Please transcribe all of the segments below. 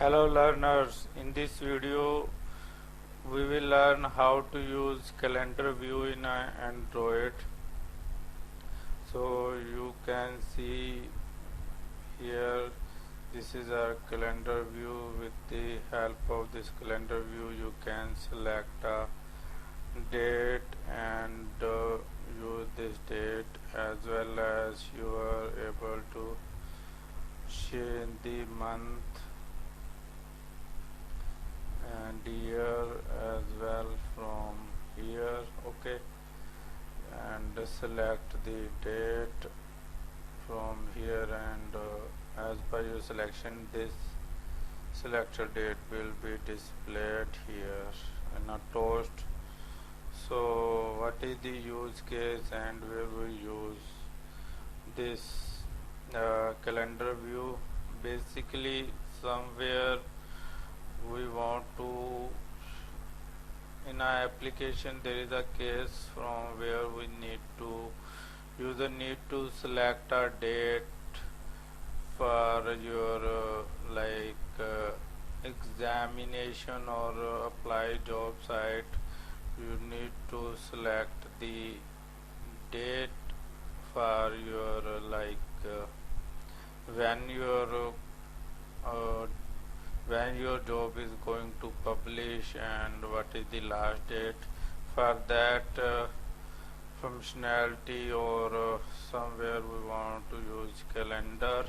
Hello learners, in this video we will learn how to use calendar view in Android. So you can see here, this is our calendar view. With the help of this calendar view you can select a date and use this date, as well as you are able to change the month and year as well from here. Okay, and select the date from here, and as per your selection this selected date will be displayed here in a toast. So what is the use case and where we use this calendar view? Basically, somewhere we want to, in our application there is a case from where we need to, user need to select a date for your examination or apply job site. You need to select the date for your when your uh, when your job is going to publish and what is the last date. For that functionality, or somewhere we want to use calendar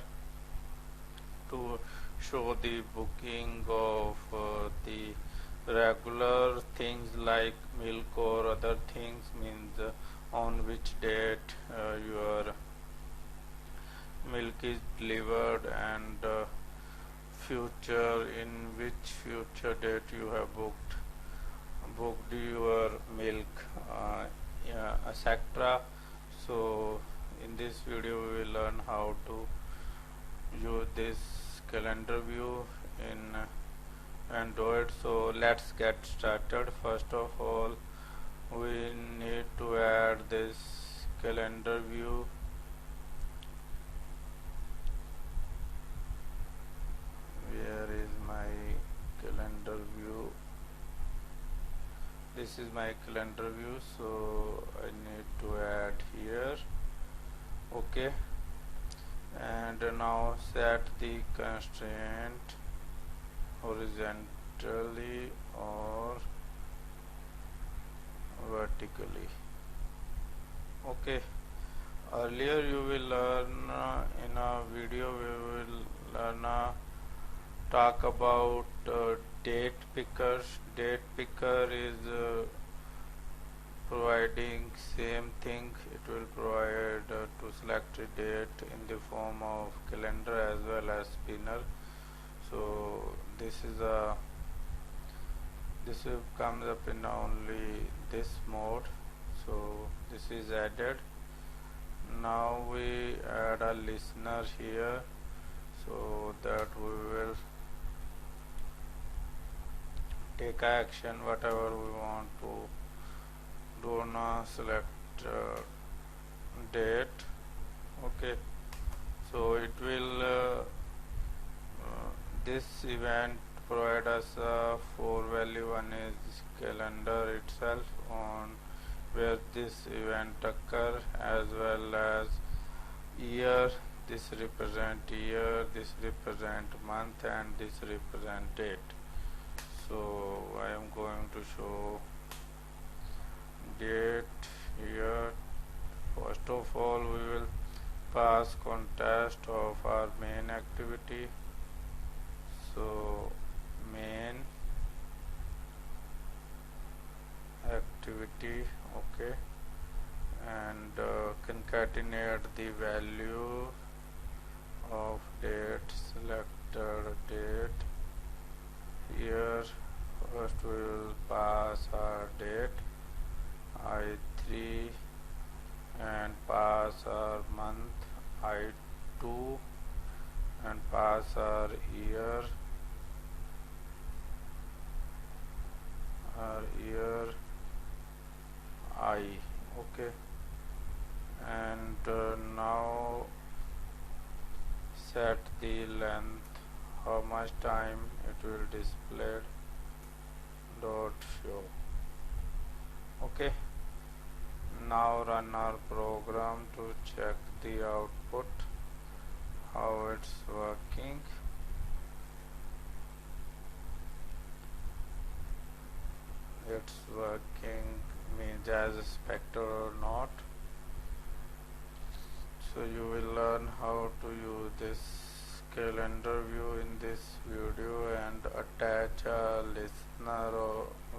to show the booking of the regular things like milk or other things, means on which date your milk is delivered, and future, in which future date you have booked your milk, yeah, etc. So in this video we will learn how to use this calendar view in Android. So let's get started. First of all, we need to add this calendar view. Where is my calendar view? This is my calendar view, so I need to add here. Okay, and now set the constraint horizontally or vertically. Okay, earlier you will learn in a video we will learn talk about date pickers. Date picker is providing same thing. It will provide to select a date in the form of calendar as well as spinner. So this comes up in only this mode. So this is added. Now we add a listener here, so that we will take action whatever we want to do. Now select date. Okay, so it will this event provide us a 4 value. One is calendar itself, on where this event occur, as well as year. This represent year, this represent month, and this represent date. So I am going to show date here. First of all, we will pass context of our main activity. So main activity, okay, and concatenate the value of date, selected date. Here first we will pass our date I3, and pass our month I2, and pass our year I. Okay, and now set the length, how much time it will display dot show. Okay, now run our program to check the output, how it's working. It's working means as expected or not. So you will learn how to use this calendar view in this video and attach a listener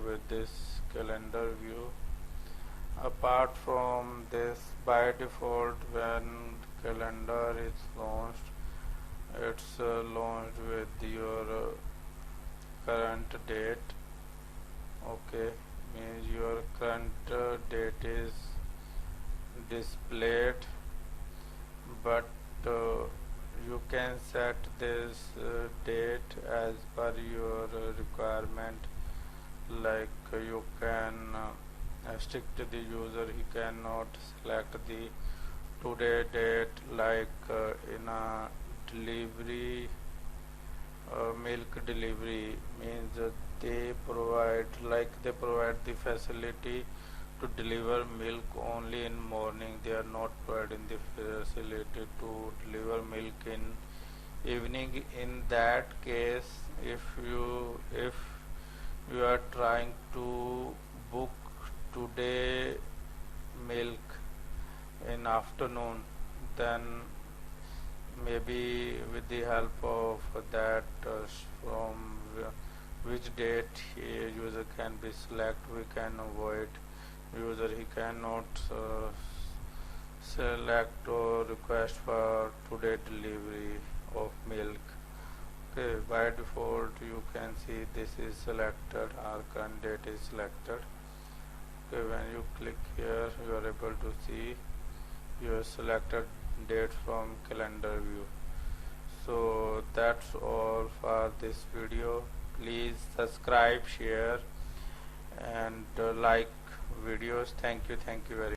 with this calendar view. Apart from this, by default when calendar is launched, it's launched with your current date. Okay, means your current date is displayed, but you can set this date as per your requirement. Like you can restrict the user, he cannot select the today date, like in a delivery, milk delivery means they provide the facility to deliver milk only in morning. They are not providing the facility to deliver milk in evening. In that case, if you are trying to book today milk in afternoon, then maybe with the help of that from which date user can be select, we can avoid user, he cannot select or request for today delivery of milk. Okay, by default you can see this is selected, our current date is selected. Okay, when you click here, you are able to see your selected date from calendar view. So that's all for this video. Please subscribe, share and like videos. Thank you very much.